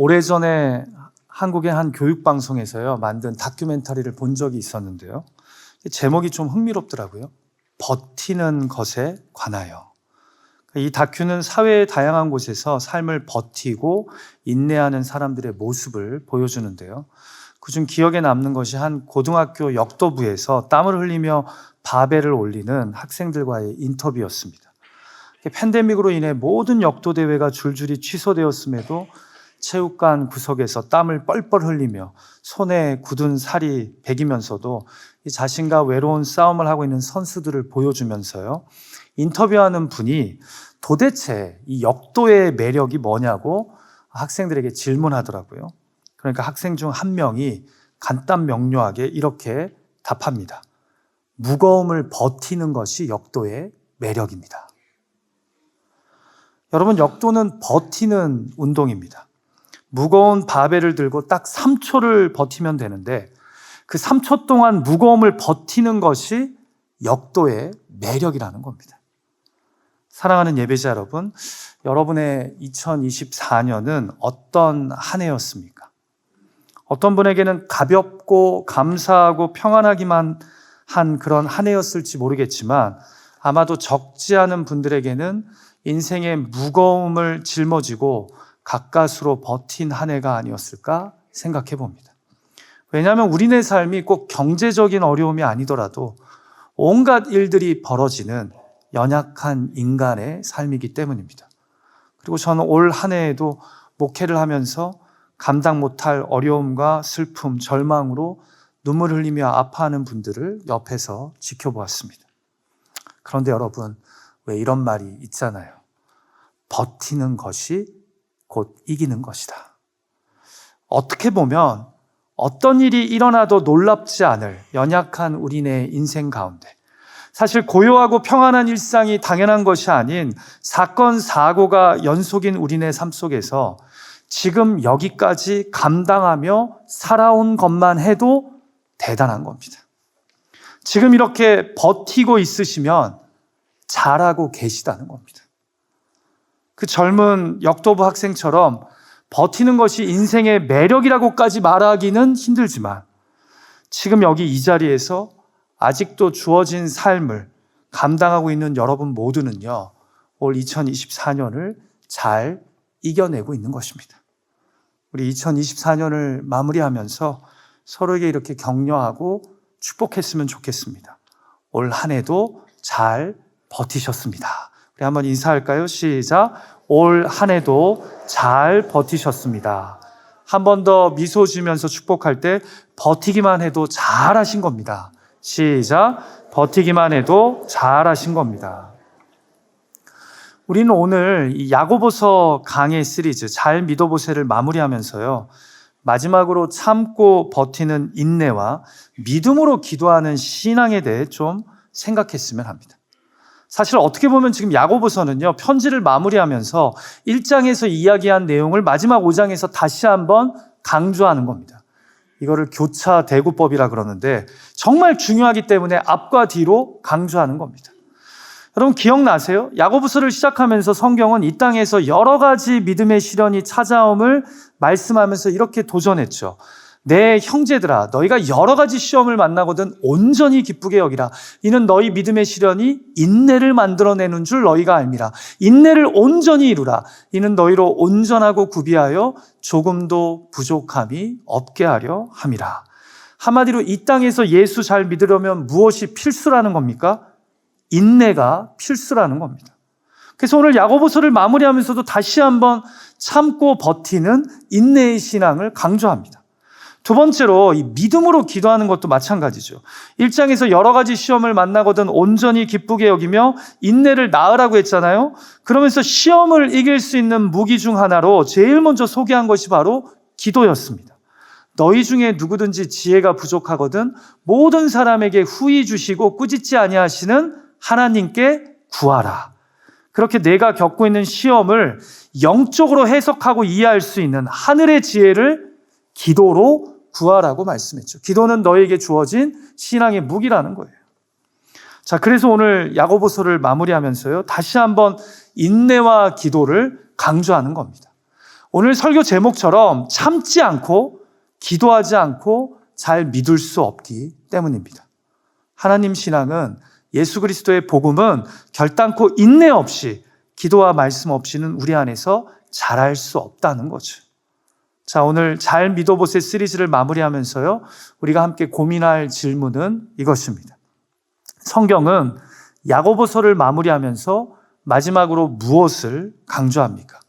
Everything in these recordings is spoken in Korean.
오래전에 한국의 한 교육방송에서요 만든 다큐멘터리를 본 적이 있었는데요. 제목이 좀 흥미롭더라고요. 버티는 것에 관하여. 이 다큐는 사회의 다양한 곳에서 삶을 버티고 인내하는 사람들의 모습을 보여주는데요. 그중 기억에 남는 것이 한 고등학교 역도부에서 땀을 흘리며 바벨을 올리는 학생들과의 인터뷰였습니다. 팬데믹으로 인해 모든 역도 대회가 줄줄이 취소되었음에도 체육관 구석에서 땀을 뻘뻘 흘리며 손에 굳은 살이 배기면서도 이 자신과 외로운 싸움을 하고 있는 선수들을 보여주면서요. 인터뷰하는 분이 도대체 이 역도의 매력이 뭐냐고 학생들에게 질문하더라고요. 그러니까 학생 중 한 명이 간단 명료하게 이렇게 답합니다. 무거움을 버티는 것이 역도의 매력입니다. 여러분, 역도는 버티는 운동입니다. 무거운 바벨을 들고 딱 3초를 버티면 되는데 그 3초 동안 무거움을 버티는 것이 역도의 매력이라는 겁니다. 사랑하는 예배자 여러분, 여러분의 2024년은 어떤 한 해였습니까? 어떤 분에게는 가볍고 감사하고 평안하기만 한 그런 한 해였을지 모르겠지만 아마도 적지 않은 분들에게는 인생의 무거움을 짊어지고 가까스로 버틴 한 해가 아니었을까 생각해 봅니다. 왜냐하면 우리네 삶이 꼭 경제적인 어려움이 아니더라도 온갖 일들이 벌어지는 연약한 인간의 삶이기 때문입니다. 그리고 저는 올 한 해에도 목회를 하면서 감당 못할 어려움과 슬픔, 절망으로 눈물 흘리며 아파하는 분들을 옆에서 지켜보았습니다. 그런데 여러분, 왜 이런 말이 있잖아요. 버티는 것이 곧 이기는 것이다. 어떻게 보면 어떤 일이 일어나도 놀랍지 않을 연약한 우리네 인생 가운데 사실 고요하고 평안한 일상이 당연한 것이 아닌 사건, 사고가 연속인 우리네 삶 속에서 지금 여기까지 감당하며 살아온 것만 해도 대단한 겁니다. 지금 이렇게 버티고 있으시면 잘하고 계시다는 겁니다. 그 젊은 역도부 학생처럼 버티는 것이 인생의 매력이라고까지 말하기는 힘들지만 지금 여기 이 자리에서 아직도 주어진 삶을 감당하고 있는 여러분 모두는요, 올 2024년을 잘 이겨내고 있는 것입니다. 우리 2024년을 마무리하면서 서로에게 이렇게 격려하고 축복했으면 좋겠습니다. 올 한 해도 잘 버티셨습니다. 우리 한번 인사할까요? 시작. 올 한 해도 잘 버티셨습니다. 한 번 더 미소 지으면서 축복할 때 버티기만 해도 잘하신 겁니다. 시작. 버티기만 해도 잘하신 겁니다. 우리는 오늘 이 야고보서 강해 시리즈 잘 믿어보세요를 마무리하면서요. 마지막으로 참고 버티는 인내와 믿음으로 기도하는 신앙에 대해 좀 생각했으면 합니다. 사실 어떻게 보면 지금 야고보서는요, 편지를 마무리하면서 1장에서 이야기한 내용을 마지막 5장에서 다시 한번 강조하는 겁니다. 이거를 교차 대구법이라 그러는데 정말 중요하기 때문에 앞과 뒤로 강조하는 겁니다. 여러분 기억나세요? 야고보서를 시작하면서 성경은 이 땅에서 여러 가지 믿음의 시련이 찾아옴을 말씀하면서 이렇게 도전했죠. 내 형제들아, 너희가 여러 가지 시험을 만나거든 온전히 기쁘게 여기라. 이는 너희 믿음의 시련이 인내를 만들어내는 줄 너희가 알미라. 인내를 온전히 이루라. 이는 너희로 온전하고 구비하여 조금도 부족함이 없게 하려 함이라. 한마디로 이 땅에서 예수 잘 믿으려면 무엇이 필수라는 겁니까? 인내가 필수라는 겁니다. 그래서 오늘 야고보서를 마무리하면서도 다시 한번 참고 버티는 인내의 신앙을 강조합니다. 두 번째로 이 믿음으로 기도하는 것도 마찬가지죠. 1장에서 여러 가지 시험을 만나거든 온전히 기쁘게 여기며 인내를 낳으라고 했잖아요. 그러면서 시험을 이길 수 있는 무기 중 하나로 제일 먼저 소개한 것이 바로 기도였습니다. 너희 중에 누구든지 지혜가 부족하거든 모든 사람에게 후히 주시고 꾸짖지 아니하시는 하나님께 구하라. 그렇게 내가 겪고 있는 시험을 영적으로 해석하고 이해할 수 있는 하늘의 지혜를 기도로 구하라고 말씀했죠. 기도는 너에게 주어진 신앙의 무기라는 거예요. 자, 그래서 오늘 야고보서를 마무리하면서요, 다시 한번 인내와 기도를 강조하는 겁니다. 오늘 설교 제목처럼 참지 않고 기도하지 않고 잘 믿을 수 없기 때문입니다. 하나님 신앙은, 예수 그리스도의 복음은 결단코 인내 없이, 기도와 말씀 없이는 우리 안에서 자랄 수 없다는 거죠. 자, 오늘 잘 믿어보세 시리즈를 마무리하면서요, 우리가 함께 고민할 질문은 이것입니다. 성경은 야고보서를 마무리하면서 마지막으로 무엇을 강조합니까?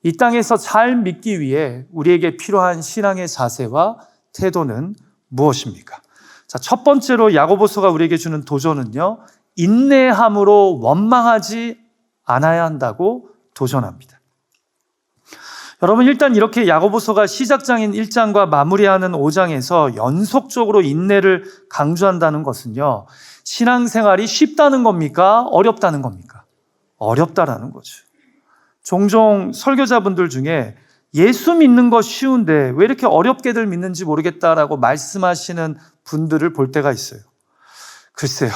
이 땅에서 잘 믿기 위해 우리에게 필요한 신앙의 자세와 태도는 무엇입니까? 자, 첫 번째로 야고보서가 우리에게 주는 도전은요, 인내함으로 원망하지 않아야 한다고 도전합니다. 여러분, 일단 이렇게 야고보서가 시작장인 1장과 마무리하는 5장에서 연속적으로 인내를 강조한다는 것은요, 신앙생활이 쉽다는 겁니까? 어렵다는 겁니까? 어렵다라는 거죠. 종종 설교자분들 중에 예수 믿는 거 쉬운데 왜 이렇게 어렵게들 믿는지 모르겠다라고 말씀하시는 분들을 볼 때가 있어요. 글쎄요,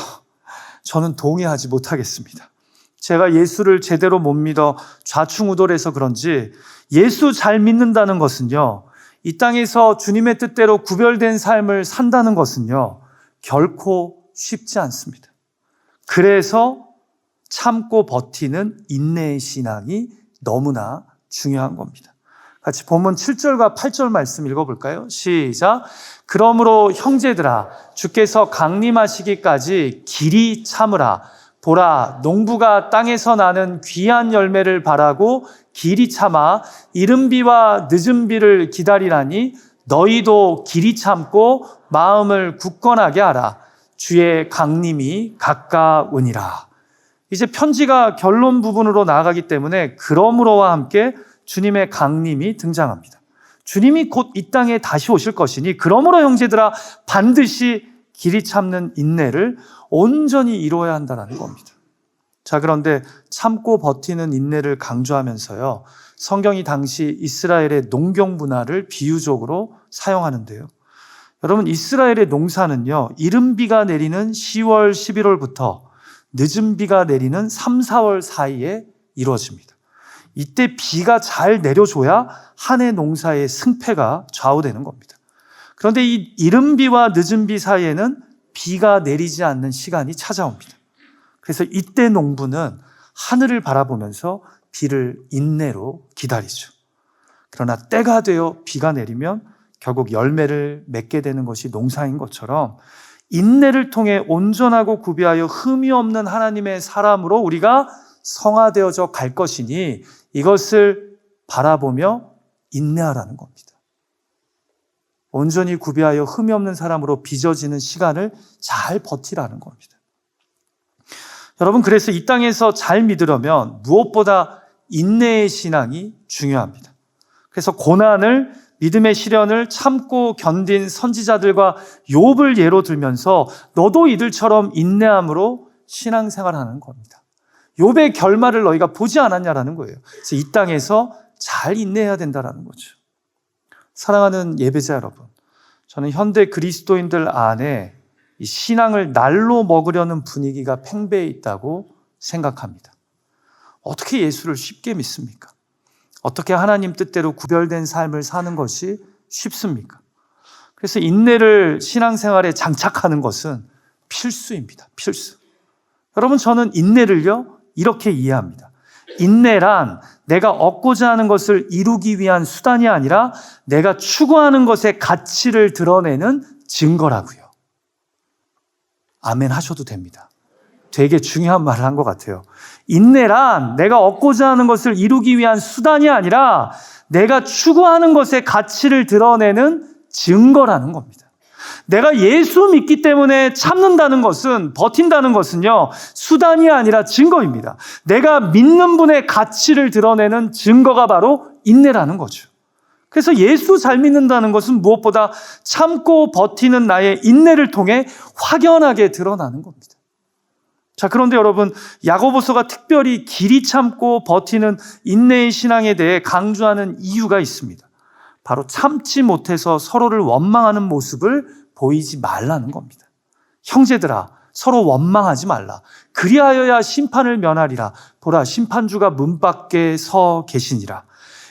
저는 동의하지 못하겠습니다. 제가 예수를 제대로 못 믿어 좌충우돌해서 그런지 예수 잘 믿는다는 것은요, 이 땅에서 주님의 뜻대로 구별된 삶을 산다는 것은요, 결코 쉽지 않습니다. 그래서 참고 버티는 인내의 신앙이 너무나 중요한 겁니다. 같이 본문 7절과 8절 말씀 읽어볼까요? 시작. 그러므로 형제들아, 주께서 강림하시기까지 길이 참으라. 보라, 농부가 땅에서 나는 귀한 열매를 바라고 길이 참아 이른 비와 늦은 비를 기다리라니, 너희도 길이 참고 마음을 굳건하게 하라. 주의 강림이 가까우니라. 이제 편지가 결론 부분으로 나아가기 때문에 그러므로와 함께 주님의 강림이 등장합니다. 주님이 곧 이 땅에 다시 오실 것이니 그러므로 형제들아, 반드시 길이 참는 인내를 온전히 이루어야 한다는 겁니다. 자, 그런데 참고 버티는 인내를 강조하면서요, 성경이 당시 이스라엘의 농경 문화를 비유적으로 사용하는데요. 여러분, 이스라엘의 농사는요, 이른 비가 내리는 10월, 11월부터 늦은 비가 내리는 3, 4월 사이에 이루어집니다. 이때 비가 잘 내려줘야 한 해 농사의 승패가 좌우되는 겁니다. 그런데 이 이른 비와 늦은 비 사이에는 비가 내리지 않는 시간이 찾아옵니다. 그래서 이때 농부는 하늘을 바라보면서 비를 인내로 기다리죠. 그러나 때가 되어 비가 내리면 결국 열매를 맺게 되는 것이 농사인 것처럼, 인내를 통해 온전하고 구비하여 흠이 없는 하나님의 사람으로 우리가 성화되어져 갈 것이니 이것을 바라보며 인내하라는 겁니다. 온전히 구비하여 흠이 없는 사람으로 빚어지는 시간을 잘 버티라는 겁니다. 여러분, 그래서 이 땅에서 잘 믿으려면 무엇보다 인내의 신앙이 중요합니다. 그래서 고난을, 믿음의 시련을 참고 견딘 선지자들과 욥을 예로 들면서 너도 이들처럼 인내함으로 신앙생활하는 겁니다. 욥의 결말을 너희가 보지 않았냐라는 거예요. 그래서 이 땅에서 잘 인내해야 된다는 거죠. 사랑하는 예배자 여러분, 저는 현대 그리스도인들 안에 이 신앙을 날로 먹으려는 분위기가 팽배해 있다고 생각합니다. 어떻게 예수를 쉽게 믿습니까? 어떻게 하나님 뜻대로 구별된 삶을 사는 것이 쉽습니까? 그래서 인내를 신앙생활에 장착하는 것은 필수입니다. 필수. 여러분, 저는 인내를요, 이렇게 이해합니다. 인내란 내가 얻고자 하는 것을 이루기 위한 수단이 아니라 내가 추구하는 것의 가치를 드러내는 증거라고요. 아멘 하셔도 됩니다. 되게 중요한 말을 한 것 같아요. 인내란 내가 얻고자 하는 것을 이루기 위한 수단이 아니라 내가 추구하는 것의 가치를 드러내는 증거라는 겁니다. 내가 예수 믿기 때문에 참는다는 것은, 버틴다는 것은요, 수단이 아니라 증거입니다. 내가 믿는 분의 가치를 드러내는 증거가 바로 인내라는 거죠. 그래서 예수 잘 믿는다는 것은 무엇보다 참고 버티는 나의 인내를 통해 확연하게 드러나는 겁니다. 자, 그런데 여러분, 야고보서가 특별히 길이 참고 버티는 인내의 신앙에 대해 강조하는 이유가 있습니다. 바로 참지 못해서 서로를 원망하는 모습을 보이지 말라는 겁니다. 형제들아, 서로 원망하지 말라. 그리하여야 심판을 면하리라. 보라, 심판주가 문 밖에 서 계시니라.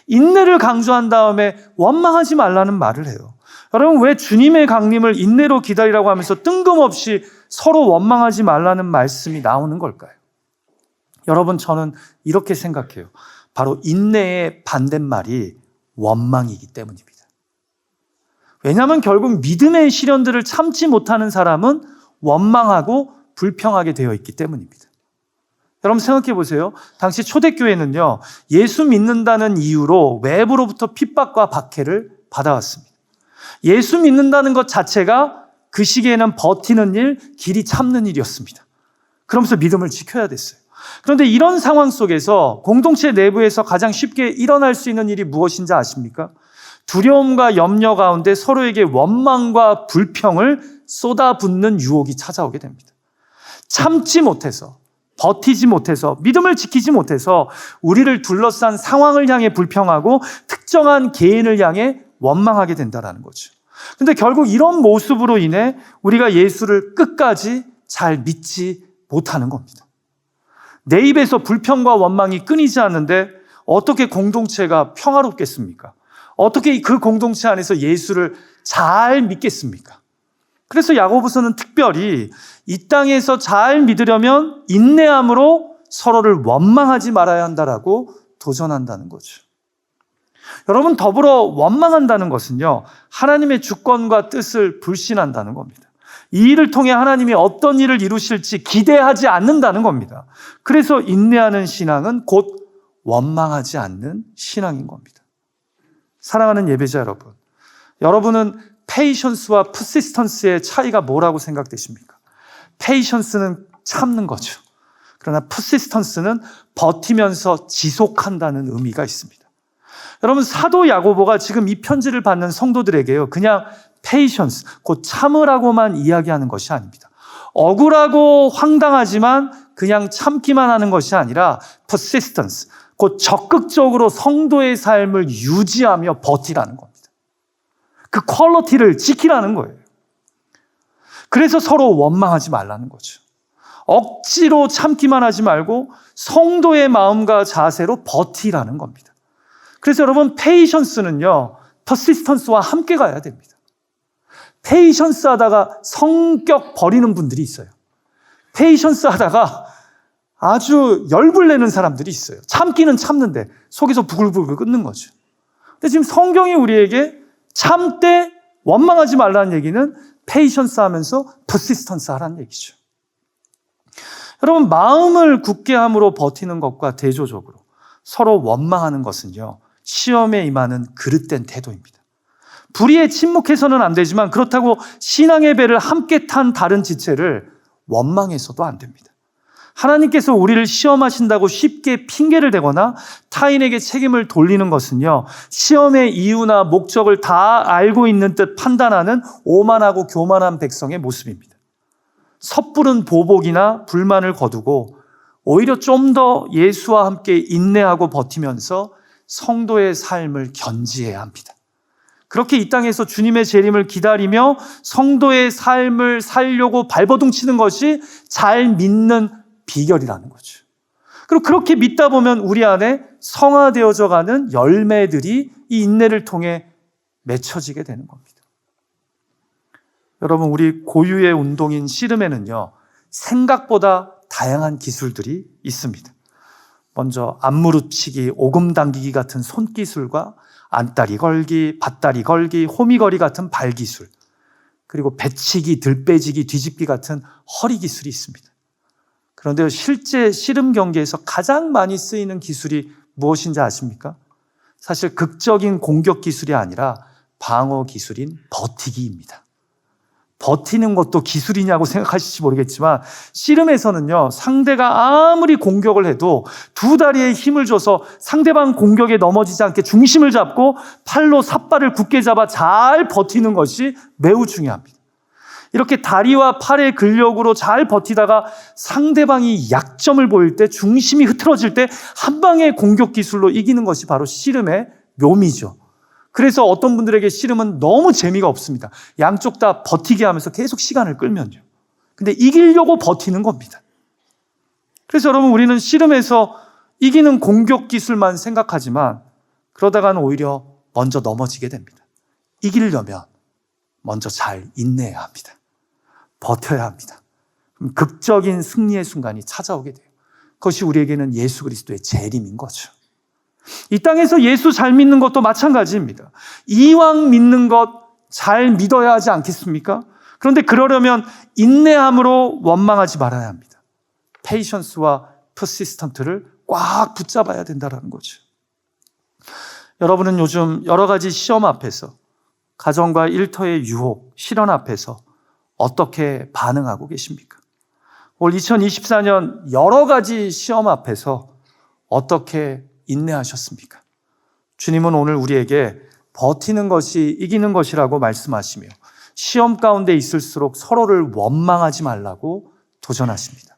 인내를 강조한 다음에 원망하지 말라는 말을 해요. 여러분, 왜 주님의 강림을 인내로 기다리라고 하면서 뜬금없이 서로 원망하지 말라는 말씀이 나오는 걸까요? 여러분, 저는 이렇게 생각해요. 바로 인내의 반대말이 원망이기 때문입니다. 왜냐하면 결국 믿음의 시련들을 참지 못하는 사람은 원망하고 불평하게 되어 있기 때문입니다. 여러분 생각해 보세요. 당시 초대교회는요, 예수 믿는다는 이유로 외부로부터 핍박과 박해를 받아왔습니다. 예수 믿는다는 것 자체가 그 시기에는 버티는 일, 길이 참는 일이었습니다. 그러면서 믿음을 지켜야 됐어요. 그런데 이런 상황 속에서 공동체 내부에서 가장 쉽게 일어날 수 있는 일이 무엇인지 아십니까? 두려움과 염려 가운데 서로에게 원망과 불평을 쏟아붓는 유혹이 찾아오게 됩니다. 참지 못해서, 버티지 못해서, 믿음을 지키지 못해서 우리를 둘러싼 상황을 향해 불평하고 특정한 개인을 향해 원망하게 된다는 거죠. 근데 결국 이런 모습으로 인해 우리가 예수를 끝까지 잘 믿지 못하는 겁니다. 내 입에서 불평과 원망이 끊이지 않는데 어떻게 공동체가 평화롭겠습니까? 어떻게 그 공동체 안에서 예수를 잘 믿겠습니까? 그래서 야고보서는 특별히 이 땅에서 잘 믿으려면 인내함으로 서로를 원망하지 말아야 한다라고 도전한다는 거죠. 여러분, 더불어 원망한다는 것은요, 하나님의 주권과 뜻을 불신한다는 겁니다. 이 일을 통해 하나님이 어떤 일을 이루실지 기대하지 않는다는 겁니다. 그래서 인내하는 신앙은 곧 원망하지 않는 신앙인 겁니다. 사랑하는 예배자 여러분, 여러분은 페이션스와 퍼시스턴스의 차이가 뭐라고 생각되십니까? 페이션스는 참는 거죠. 그러나 퍼시스턴스는 버티면서 지속한다는 의미가 있습니다. 여러분, 사도 야고보가 지금 이 편지를 받는 성도들에게요, 그냥 페이션스, 곧 참으라고만 이야기하는 것이 아닙니다. 억울하고 황당하지만 그냥 참기만 하는 것이 아니라 persistence, 곧 적극적으로 성도의 삶을 유지하며 버티라는 겁니다. 그 퀄리티를 지키라는 거예요. 그래서 서로 원망하지 말라는 거죠. 억지로 참기만 하지 말고 성도의 마음과 자세로 버티라는 겁니다. 그래서 여러분, 페이션스는요, 퍼시스턴스와 함께 가야 됩니다. 페이션스 하다가 성격 버리는 분들이 있어요. 페이션스 하다가 아주 열불 내는 사람들이 있어요. 참기는 참는데 속에서 부글부글 끓는 거죠. 근데 지금 성경이 우리에게 참되 원망하지 말라는 얘기는 페이션스 하면서 퍼시스턴스 하라는 얘기죠. 여러분, 마음을 굳게 함으로 버티는 것과 대조적으로 서로 원망하는 것은요, 시험에 임하는 그릇된 태도입니다. 불의에 침묵해서는 안 되지만 그렇다고 신앙의 배를 함께 탄 다른 지체를 원망해서도 안 됩니다. 하나님께서 우리를 시험하신다고 쉽게 핑계를 대거나 타인에게 책임을 돌리는 것은요, 시험의 이유나 목적을 다 알고 있는 듯 판단하는 오만하고 교만한 백성의 모습입니다. 섣부른 보복이나 불만을 거두고 오히려 좀 더 예수와 함께 인내하고 버티면서 성도의 삶을 견지해야 합니다. 그렇게 이 땅에서 주님의 재림을 기다리며 성도의 삶을 살려고 발버둥치는 것이 잘 믿는 비결이라는 거죠. 그리고 그렇게 믿다 보면 우리 안에 성화되어져 가는 열매들이 이 인내를 통해 맺혀지게 되는 겁니다. 여러분, 우리 고유의 운동인 씨름에는요, 생각보다 다양한 기술들이 있습니다. 먼저 앞무릎치기, 오금 당기기 같은 손기술과 안다리 걸기, 밭다리 걸기, 호미거리 같은 발기술, 그리고 배치기, 들빼지기, 뒤집기 같은 허리 기술이 있습니다. 그런데 실제 씨름 경기에서 가장 많이 쓰이는 기술이 무엇인지 아십니까? 사실 극적인 공격 기술이 아니라 방어 기술인 버티기입니다. 버티는 것도 기술이냐고 생각하실지 모르겠지만 씨름에서는요, 상대가 아무리 공격을 해도 두 다리에 힘을 줘서 상대방 공격에 넘어지지 않게 중심을 잡고 팔로 삿발을 굳게 잡아 잘 버티는 것이 매우 중요합니다. 이렇게 다리와 팔의 근력으로 잘 버티다가 상대방이 약점을 보일 때, 중심이 흐트러질 때 한 방의 공격 기술로 이기는 것이 바로 씨름의 묘미죠. 그래서 어떤 분들에게 씨름은 너무 재미가 없습니다. 양쪽 다 버티게 하면서 계속 시간을 끌면요. 근데 이기려고 버티는 겁니다. 그래서 여러분, 우리는 씨름에서 이기는 공격 기술만 생각하지만 그러다가는 오히려 먼저 넘어지게 됩니다. 이기려면 먼저 잘 인내해야 합니다. 버텨야 합니다. 그럼 극적인 승리의 순간이 찾아오게 돼요. 그것이 우리에게는 예수 그리스도의 재림인 거죠. 이 땅에서 예수 잘 믿는 것도 마찬가지입니다. 이왕 믿는 것 잘 믿어야 하지 않겠습니까? 그런데 그러려면 인내함으로 원망하지 말아야 합니다. 페이션스와 퍼시스턴트를 꽉 붙잡아야 된다는 거죠. 여러분은 요즘 여러 가지 시험 앞에서, 가정과 일터의 유혹, 실현 앞에서 어떻게 반응하고 계십니까? 올 2024년 여러 가지 시험 앞에서 어떻게 인내하셨습니까? 주님은 오늘 우리에게 버티는 것이 이기는 것이라고 말씀하시며 시험 가운데 있을수록 서로를 원망하지 말라고 도전하십니다.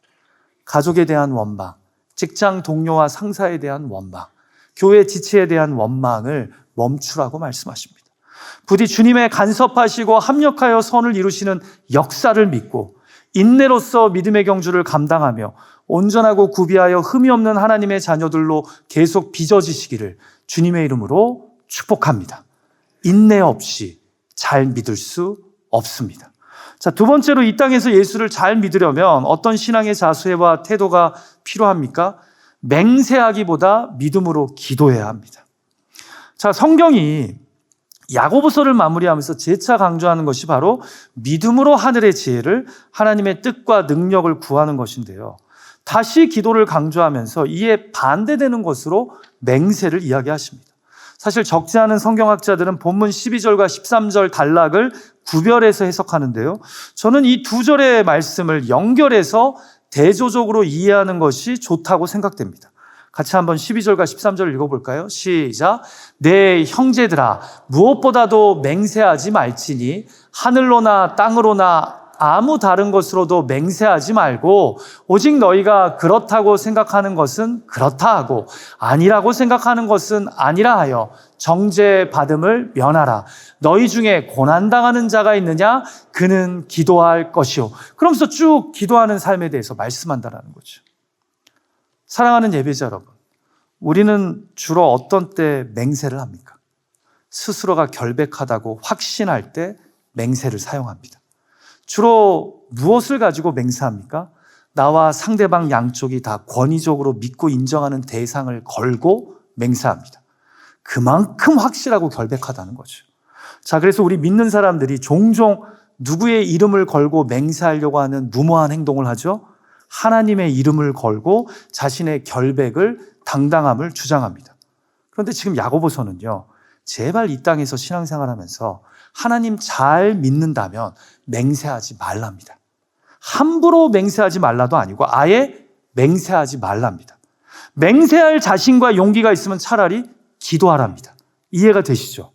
가족에 대한 원망, 직장 동료와 상사에 대한 원망, 교회 지체에 대한 원망을 멈추라고 말씀하십니다. 부디 주님의 간섭하시고 합력하여 선을 이루시는 역사를 믿고 인내로서 믿음의 경주를 감당하며 온전하고 구비하여 흠이 없는 하나님의 자녀들로 계속 빚어지시기를 주님의 이름으로 축복합니다. 인내 없이 잘 믿을 수 없습니다. 자, 두 번째로 이 땅에서 예수를 잘 믿으려면 어떤 신앙의 자세와 태도가 필요합니까? 맹세하기보다 믿음으로 기도해야 합니다. 자, 성경이 야고보서를 마무리하면서 재차 강조하는 것이 바로 믿음으로 하늘의 지혜를, 하나님의 뜻과 능력을 구하는 것인데요. 다시 기도를 강조하면서 이에 반대되는 것으로 맹세를 이야기하십니다. 사실 적지 않은 성경학자들은 본문 12절과 13절 단락을 구별해서 해석하는데요. 저는 이 두 절의 말씀을 연결해서 대조적으로 이해하는 것이 좋다고 생각됩니다. 같이 한번 12절과 13절을 읽어볼까요? 시작. 내 형제들아, 무엇보다도 맹세하지 말지니 하늘로나 땅으로나 아무 다른 것으로도 맹세하지 말고 오직 너희가 그렇다고 생각하는 것은 그렇다 하고 아니라고 생각하는 것은 아니라 하여 정죄받음을 면하라. 너희 중에 고난당하는 자가 있느냐? 그는 기도할 것이요. 그러면서 쭉 기도하는 삶에 대해서 말씀한다는 거죠. 사랑하는 예배자 여러분, 우리는 주로 어떤 때 맹세를 합니까? 스스로가 결백하다고 확신할 때 맹세를 사용합니다. 주로 무엇을 가지고 맹세합니까? 나와 상대방 양쪽이 다 권위적으로 믿고 인정하는 대상을 걸고 맹세합니다. 그만큼 확실하고 결백하다는 거죠. 자, 그래서 우리 믿는 사람들이 종종 누구의 이름을 걸고 맹세하려고 하는 무모한 행동을 하죠. 하나님의 이름을 걸고 자신의 결백을, 당당함을 주장합니다. 그런데 지금 야고보서는요, 제발 이 땅에서 신앙생활하면서 하나님 잘 믿는다면 맹세하지 말랍니다. 함부로 맹세하지 말라도 아니고 아예 맹세하지 말랍니다. 맹세할 자신과 용기가 있으면 차라리 기도하랍니다. 이해가 되시죠?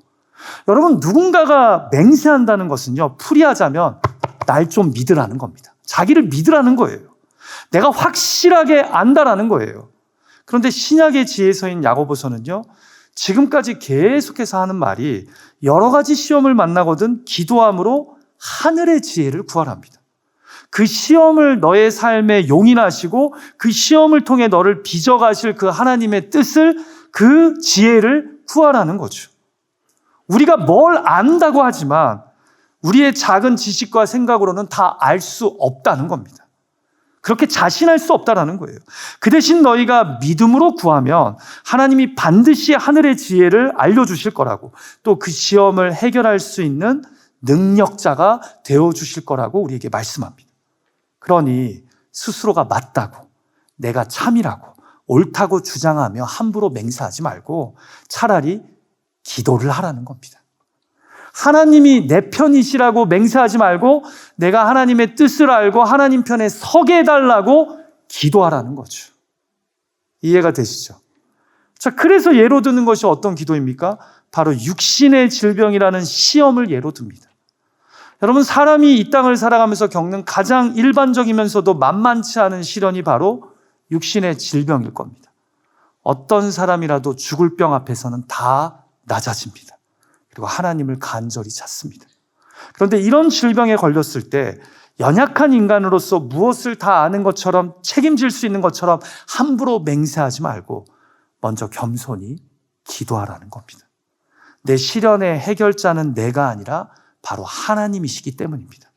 여러분, 누군가가 맹세한다는 것은요, 풀이하자면 날 좀 믿으라는 겁니다. 자기를 믿으라는 거예요. 내가 확실하게 안다라는 거예요. 그런데 신약의 지혜서인 야고보서는요, 지금까지 계속해서 하는 말이 여러 가지 시험을 만나거든 기도함으로 하늘의 지혜를 구하랍니다. 그 시험을 너의 삶에 용인하시고 그 시험을 통해 너를 빚어가실 그 하나님의 뜻을, 그 지혜를 구하라는 거죠. 우리가 뭘 안다고 하지만 우리의 작은 지식과 생각으로는 다 알 수 없다는 겁니다. 그렇게 자신할 수 없다라는 거예요. 그 대신 너희가 믿음으로 구하면 하나님이 반드시 하늘의 지혜를 알려주실 거라고, 또 그 시험을 해결할 수 있는 능력자가 되어주실 거라고 우리에게 말씀합니다. 그러니 스스로가 맞다고, 내가 참이라고, 옳다고 주장하며 함부로 맹세하지 말고 차라리 기도를 하라는 겁니다. 하나님이 내 편이시라고 맹세하지 말고 내가 하나님의 뜻을 알고 하나님 편에 서게 해달라고 기도하라는 거죠. 이해가 되시죠? 자, 그래서 예로 드는 것이 어떤 기도입니까? 바로 육신의 질병이라는 시험을 예로 듭니다. 여러분, 사람이 이 땅을 살아가면서 겪는 가장 일반적이면서도 만만치 않은 시련이 바로 육신의 질병일 겁니다. 어떤 사람이라도 죽을 병 앞에서는 다 낮아집니다. 그리고 하나님을 간절히 찾습니다. 그런데 이런 질병에 걸렸을 때 연약한 인간으로서 무엇을 다 아는 것처럼 책임질 수 있는 것처럼 함부로 맹세하지 말고 먼저 겸손히 기도하라는 겁니다. 내 시련의 해결자는 내가 아니라 바로 하나님이시기 때문입니다.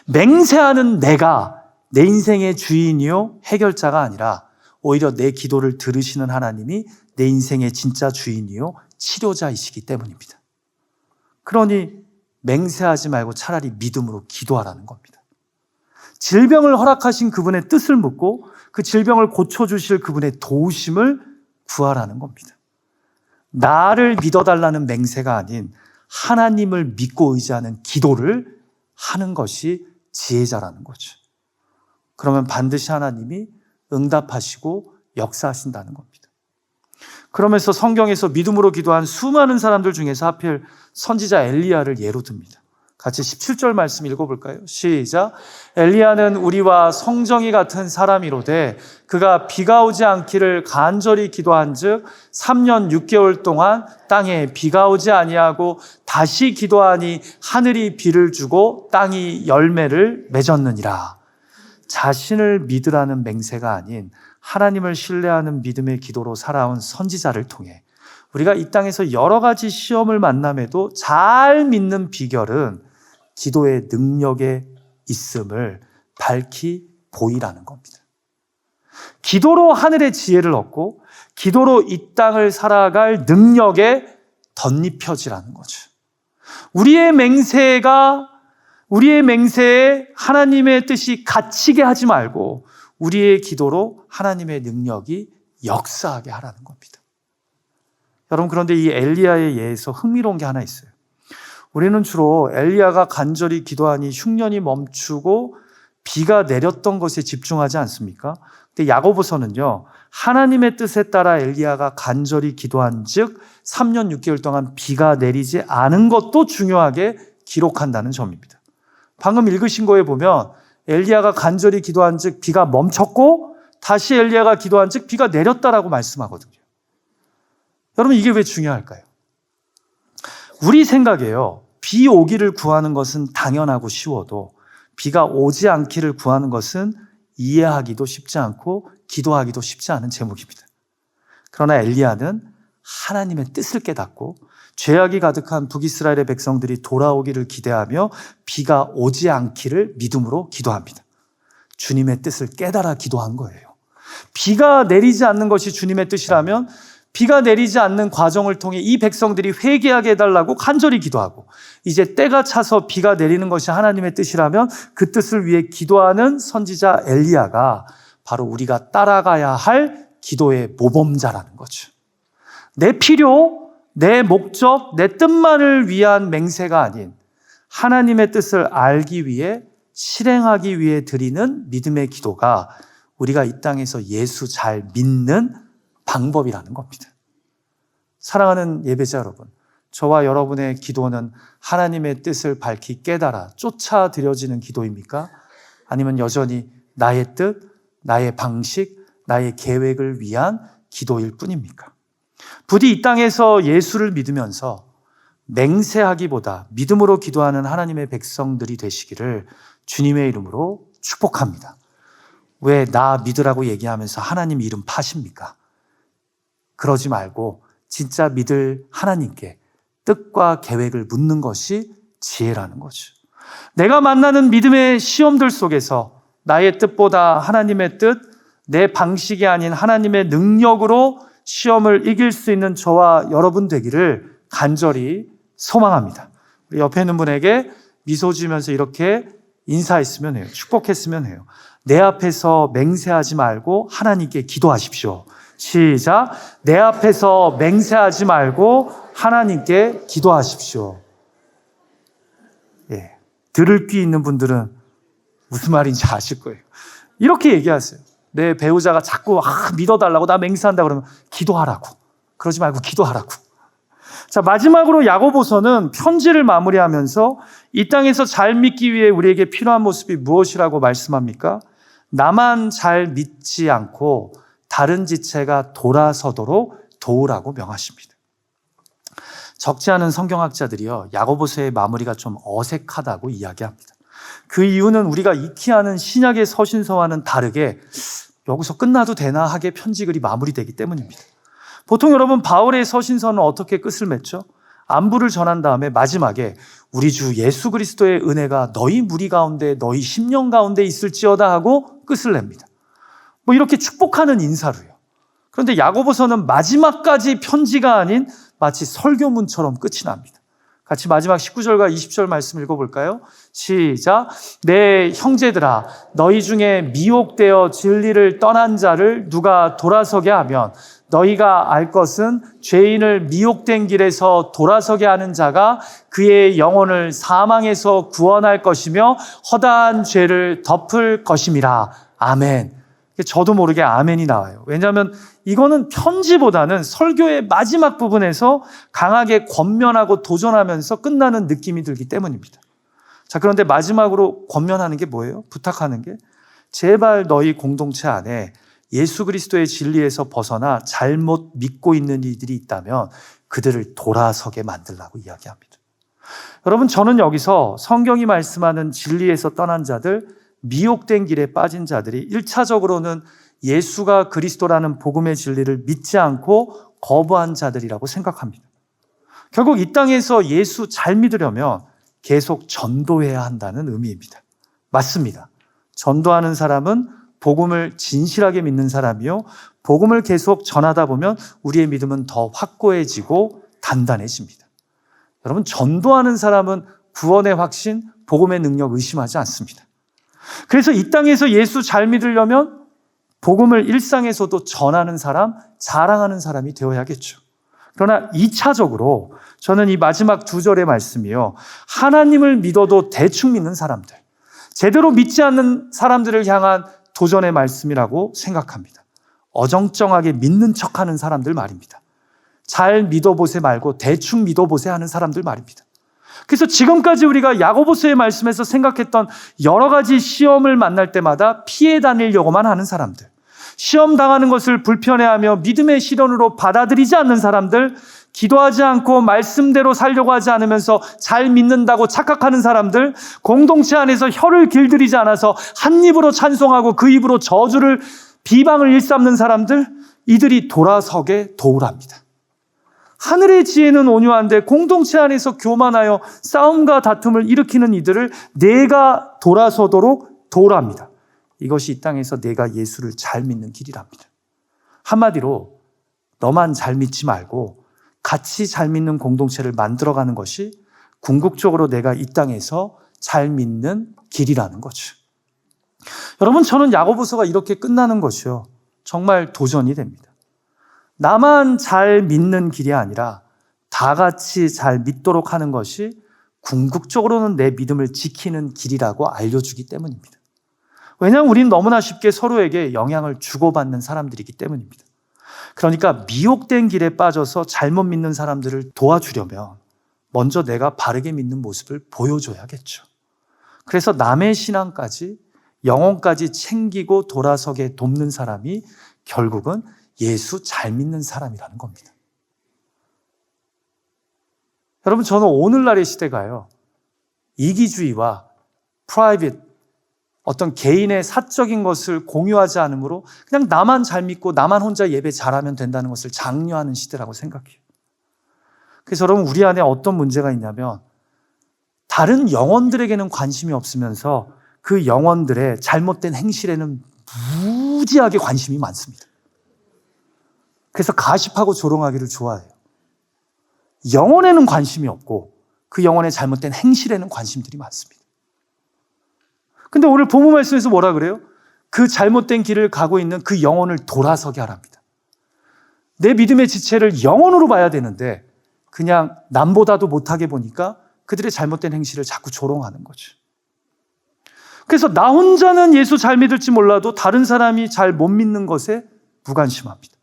맹세하는 내가 내 인생의 주인이요 해결자가 아니라 오히려 내 기도를 들으시는 하나님이 내 인생의 진짜 주인이요 치료자이시기 때문입니다. 그러니 맹세하지 말고 차라리 믿음으로 기도하라는 겁니다. 질병을 허락하신 그분의 뜻을 묻고 그 질병을 고쳐주실 그분의 도우심을 구하라는 겁니다. 나를 믿어달라는 맹세가 아닌 하나님을 믿고 의지하는 기도를 하는 것이 지혜자라는 거죠. 그러면 반드시 하나님이 응답하시고 역사하신다는 겁니다. 그러면서 성경에서 믿음으로 기도한 수많은 사람들 중에서 하필 선지자 엘리야를 예로 듭니다. 같이 17절 말씀 읽어볼까요? 시작. 엘리야는 우리와 성정이 같은 사람이로되 그가 비가 오지 않기를 간절히 기도한즉 3년 6개월 동안 땅에 비가 오지 아니하고 다시 기도하니 하늘이 비를 주고 땅이 열매를 맺었느니라. 자신을 믿으라는 맹세가 아닌 하나님을 신뢰하는 믿음의 기도로 살아온 선지자를 통해 우리가 이 땅에서 여러 가지 시험을 만남에도 잘 믿는 비결은 기도의 능력에 있음을 밝히 보이라는 겁니다. 기도로 하늘의 지혜를 얻고 기도로 이 땅을 살아갈 능력에 덧입혀지라는 거죠. 우리의 맹세에 하나님의 뜻이 갇히게 하지 말고 우리의 기도로 하나님의 능력이 역사하게 하라는 겁니다. 여러분, 그런데 이 엘리야의 예에서 흥미로운 게 하나 있어요. 우리는 주로 엘리야가 간절히 기도하니 흉년이 멈추고 비가 내렸던 것에 집중하지 않습니까? 근데 야고보서는요, 하나님의 뜻에 따라 엘리야가 간절히 기도한 즉 3년 6개월 동안 비가 내리지 않은 것도 중요하게 기록한다는 점입니다. 방금 읽으신 거에 보면 엘리야가 간절히 기도한 즉 비가 멈췄고 다시 엘리야가 기도한 즉 비가 내렸다라고 말씀하거든요. 여러분, 이게 왜 중요할까요? 우리 생각에요, 비 오기를 구하는 것은 당연하고 쉬워도 비가 오지 않기를 구하는 것은 이해하기도 쉽지 않고 기도하기도 쉽지 않은 제목입니다. 그러나 엘리야는 하나님의 뜻을 깨닫고 죄악이 가득한 북이스라엘의 백성들이 돌아오기를 기대하며 비가 오지 않기를 믿음으로 기도합니다. 주님의 뜻을 깨달아 기도한 거예요. 비가 내리지 않는 것이 주님의 뜻이라면 비가 내리지 않는 과정을 통해 이 백성들이 회개하게 해달라고 간절히 기도하고 이제 때가 차서 비가 내리는 것이 하나님의 뜻이라면 그 뜻을 위해 기도하는 선지자 엘리야가 바로 우리가 따라가야 할 기도의 모범자라는 거죠. 내 필요, 내 목적, 내 뜻만을 위한 맹세가 아닌 하나님의 뜻을 알기 위해 실행하기 위해 드리는 믿음의 기도가 우리가 이 땅에서 예수 잘 믿는 방법이라는 겁니다. 사랑하는 예배자 여러분, 저와 여러분의 기도는 하나님의 뜻을 밝히 깨달아 쫓아드려지는 기도입니까? 아니면 여전히 나의 뜻, 나의 방식, 나의 계획을 위한 기도일 뿐입니까? 부디 이 땅에서 예수를 믿으면서 맹세하기보다 믿음으로 기도하는 하나님의 백성들이 되시기를 주님의 이름으로 축복합니다. 왜 나 믿으라고 얘기하면서 하나님 이름 파십니까? 그러지 말고 진짜 믿을 하나님께 뜻과 계획을 묻는 것이 지혜라는 거죠. 내가 만나는 믿음의 시험들 속에서 나의 뜻보다 하나님의 뜻, 내 방식이 아닌 하나님의 능력으로 시험을 이길 수 있는 저와 여러분 되기를 간절히 소망합니다. 우리 옆에 있는 분에게 미소 지으면서 이렇게 인사했으면 해요. 축복했으면 해요. 내 앞에서 맹세하지 말고 하나님께 기도하십시오. 시작. 내 앞에서 맹세하지 말고 하나님께 기도하십시오. 예. 들을 귀 있는 분들은 무슨 말인지 아실 거예요. 이렇게 얘기하세요. 내 배우자가 자꾸 믿어달라고 나 맹세한다 그러면 기도하라고. 그러지 말고 기도하라고. 자, 마지막으로 야고보서는 편지를 마무리하면서 이 땅에서 잘 믿기 위해 우리에게 필요한 모습이 무엇이라고 말씀합니까? 나만 잘 믿지 않고 다른 지체가 돌아서도록 도우라고 명하십니다. 적지 않은 성경학자들이요, 야고보서의 마무리가 좀 어색하다고 이야기합니다. 그 이유는 우리가 익히 아는 신약의 서신서와는 다르게 여기서 끝나도 되나 하게 편지 글이 마무리되기 때문입니다. 보통 여러분 바울의 서신서는 어떻게 끝을 맺죠? 안부를 전한 다음에 마지막에 우리 주 예수 그리스도의 은혜가 너희 무리 가운데 너희 심령 가운데 있을지어다 하고 끝을 냅니다. 이렇게 축복하는 인사로요. 그런데 야고보서는 마지막까지 편지가 아닌 마치 설교문처럼 끝이 납니다. 같이 마지막 19절과 20절 말씀 읽어볼까요? 시작. 내 형제들아, 너희 중에 미혹되어 진리를 떠난 자를 누가 돌아서게 하면 너희가 알 것은 죄인을 미혹된 길에서 돌아서게 하는 자가 그의 영혼을 사망에서 구원할 것이며 허다한 죄를 덮을 것임이라. 아멘. 저도 모르게 아멘이 나와요. 왜냐하면 이거는 편지보다는 설교의 마지막 부분에서 강하게 권면하고 도전하면서 끝나는 느낌이 들기 때문입니다. 자, 그런데 마지막으로 권면하는 게 뭐예요? 부탁하는 게 제발 너희 공동체 안에 예수 그리스도의 진리에서 벗어나 잘못 믿고 있는 이들이 있다면 그들을 돌아서게 만들라고 이야기합니다. 여러분, 저는 여기서 성경이 말씀하는 진리에서 떠난 자들, 미혹된 길에 빠진 자들이 1차적으로는 예수가 그리스도라는 복음의 진리를 믿지 않고 거부한 자들이라고 생각합니다. 결국 이 땅에서 예수 잘 믿으려면 계속 전도해야 한다는 의미입니다. 맞습니다. 전도하는 사람은 복음을 진실하게 믿는 사람이요, 복음을 계속 전하다 보면 우리의 믿음은 더 확고해지고 단단해집니다. 여러분, 전도하는 사람은 구원의 확신, 복음의 능력 의심하지 않습니다. 그래서 이 땅에서 예수 잘 믿으려면 복음을 일상에서도 전하는 사람, 자랑하는 사람이 되어야겠죠. 그러나 2차적으로 저는 이 마지막 2절의 말씀이요, 하나님을 믿어도 대충 믿는 사람들, 제대로 믿지 않는 사람들을 향한 도전의 말씀이라고 생각합니다. 어정쩡하게 믿는 척하는 사람들 말입니다. 잘 믿어보세 말고 대충 믿어보세 하는 사람들 말입니다. 그래서 지금까지 우리가 야고보서의 말씀에서 생각했던 여러 가지 시험을 만날 때마다 피해 다니려고만 하는 사람들, 시험 당하는 것을 불편해하며 믿음의 시련으로 받아들이지 않는 사람들, 기도하지 않고 말씀대로 살려고 하지 않으면서 잘 믿는다고 착각하는 사람들, 공동체 안에서 혀를 길들이지 않아서 한 입으로 찬송하고 그 입으로 저주를, 비방을 일삼는 사람들, 이들이 돌아서게 도우랍니다. 하늘의 지혜는 온유한데 공동체 안에서 교만하여 싸움과 다툼을 일으키는 이들을 내가 돌아서도록 도우랍니다. 이것이 이 땅에서 내가 예수를 잘 믿는 길이랍니다. 한마디로 너만 잘 믿지 말고 같이 잘 믿는 공동체를 만들어가는 것이 궁극적으로 내가 이 땅에서 잘 믿는 길이라는 거죠. 여러분, 저는 야고보서가 이렇게 끝나는 것이요, 정말 도전이 됩니다. 나만 잘 믿는 길이 아니라 다 같이 잘 믿도록 하는 것이 궁극적으로는 내 믿음을 지키는 길이라고 알려주기 때문입니다. 왜냐하면 우리는 너무나 쉽게 서로에게 영향을 주고받는 사람들이기 때문입니다. 그러니까 미혹된 길에 빠져서 잘못 믿는 사람들을 도와주려면 먼저 내가 바르게 믿는 모습을 보여줘야겠죠. 그래서 남의 신앙까지, 영혼까지 챙기고 돌아서게 돕는 사람이 결국은 예수 잘 믿는 사람이라는 겁니다. 여러분, 저는 오늘날의 시대가요, 이기주의와 프라이빗, 어떤 개인의 사적인 것을 공유하지 않으므로 그냥 나만 잘 믿고 나만 혼자 예배 잘하면 된다는 것을 장려하는 시대라고 생각해요. 그래서 여러분, 우리 안에 어떤 문제가 있냐면 다른 영혼들에게는 관심이 없으면서 그 영혼들의 잘못된 행실에는 무지하게 관심이 많습니다. 그래서 가십하고 조롱하기를 좋아해요. 영혼에는 관심이 없고 그 영혼의 잘못된 행실에는 관심들이 많습니다. 근데 오늘 본문 말씀에서 뭐라 그래요? 그 잘못된 길을 가고 있는 그 영혼을 돌아서게 하랍니다. 내 믿음의 지체를 영혼으로 봐야 되는데 그냥 남보다도 못하게 보니까 그들의 잘못된 행실을 자꾸 조롱하는 거죠. 그래서 나 혼자는 예수 잘 믿을지 몰라도 다른 사람이 잘 못 믿는 것에 무관심합니다.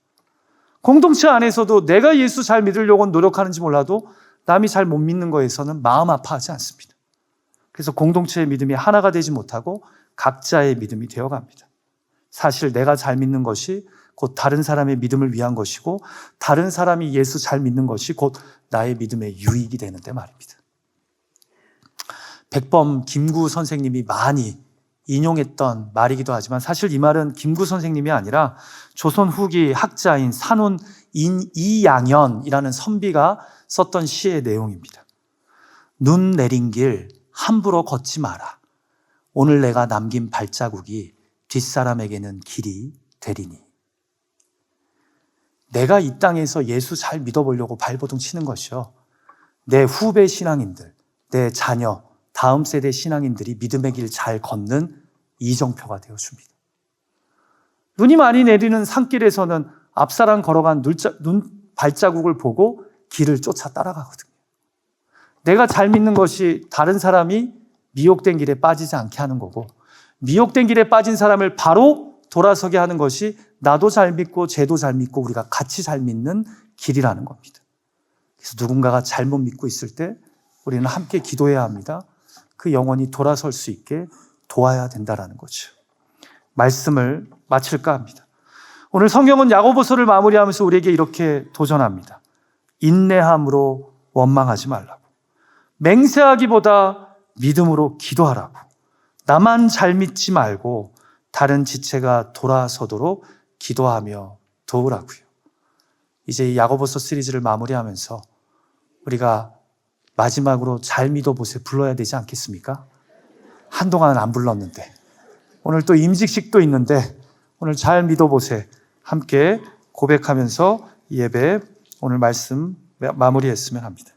공동체 안에서도 내가 예수 잘 믿으려고 노력하는지 몰라도 남이 잘 못 믿는 거에서는 마음 아파하지 않습니다. 그래서 공동체의 믿음이 하나가 되지 못하고 각자의 믿음이 되어갑니다. 사실 내가 잘 믿는 것이 곧 다른 사람의 믿음을 위한 것이고 다른 사람이 예수 잘 믿는 것이 곧 나의 믿음의 유익이 되는데 말입니다. 백범 김구 선생님이 많이 인용했던 말이기도 하지만 사실 이 말은 김구 선생님이 아니라 조선 후기 학자인 산훈 이양현이라는 선비가 썼던 시의 내용입니다. 눈 내린 길 함부로 걷지 마라. 오늘 내가 남긴 발자국이 뒷사람에게는 길이 되리니. 내가 이 땅에서 예수 잘 믿어보려고 발버둥 치는 것이요, 내 후배 신앙인들, 내 자녀, 다음 세대 신앙인들이 믿음의 길 잘 걷는 이정표가 되어줍니다. 눈이 많이 내리는 산길에서는 앞사람 걸어간 발자국을 보고 길을 쫓아 따라가거든요. 내가 잘 믿는 것이 다른 사람이 미혹된 길에 빠지지 않게 하는 거고, 미혹된 길에 빠진 사람을 바로 돌아서게 하는 것이 나도 잘 믿고 쟤도 잘 믿고 우리가 같이 잘 믿는 길이라는 겁니다. 그래서 누군가가 잘못 믿고 있을 때 우리는 함께 기도해야 합니다. 그 영혼이 돌아설 수 있게 도와야 된다는 거죠. 말씀을 마칠까 합니다. 오늘 성경은 야고보서를 마무리하면서 우리에게 이렇게 도전합니다. 인내함으로 원망하지 말라고. 맹세하기보다 믿음으로 기도하라고. 나만 잘 믿지 말고 다른 지체가 돌아서도록 기도하며 도우라고요. 이제 이 야고보서 시리즈를 마무리하면서 우리가 마지막으로 잘 믿어보세 불러야 되지 않겠습니까? 한동안은 안 불렀는데 오늘 또 임직식도 있는데 오늘 잘 믿어보세 함께 고백하면서 이 예배 오늘 말씀 마무리했으면 합니다.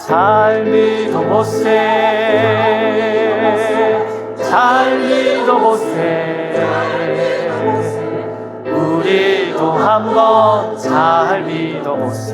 잘 믿어보세, 잘 믿어보세, 우리도 한번 잘 믿어보세,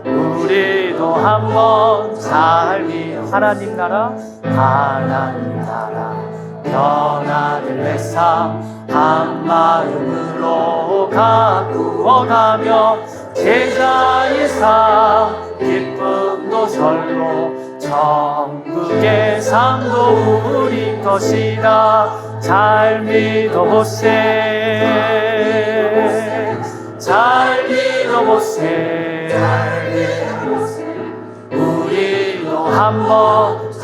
우리도 한번 잘 믿어. 하나님 나라, 하나님 나라, 변화될 내 삶 한 마음으로 가꾸어가며 제자의 삶 기쁨도 절로 천국의 삶도 우리 것이다. 잘 믿어보세, 잘 믿어보세, 우리도 한번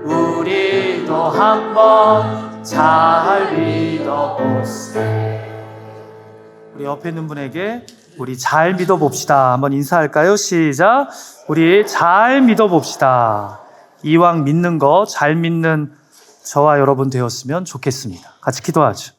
우리도 한번 잘 믿어보세. 우리 옆에 있는 분에게 우리 잘 믿어봅시다 한번 인사할까요? 시작. 우리 잘 믿어봅시다. 이왕 믿는 거 잘 믿는 저와 여러분 되었으면 좋겠습니다. 같이 기도하죠.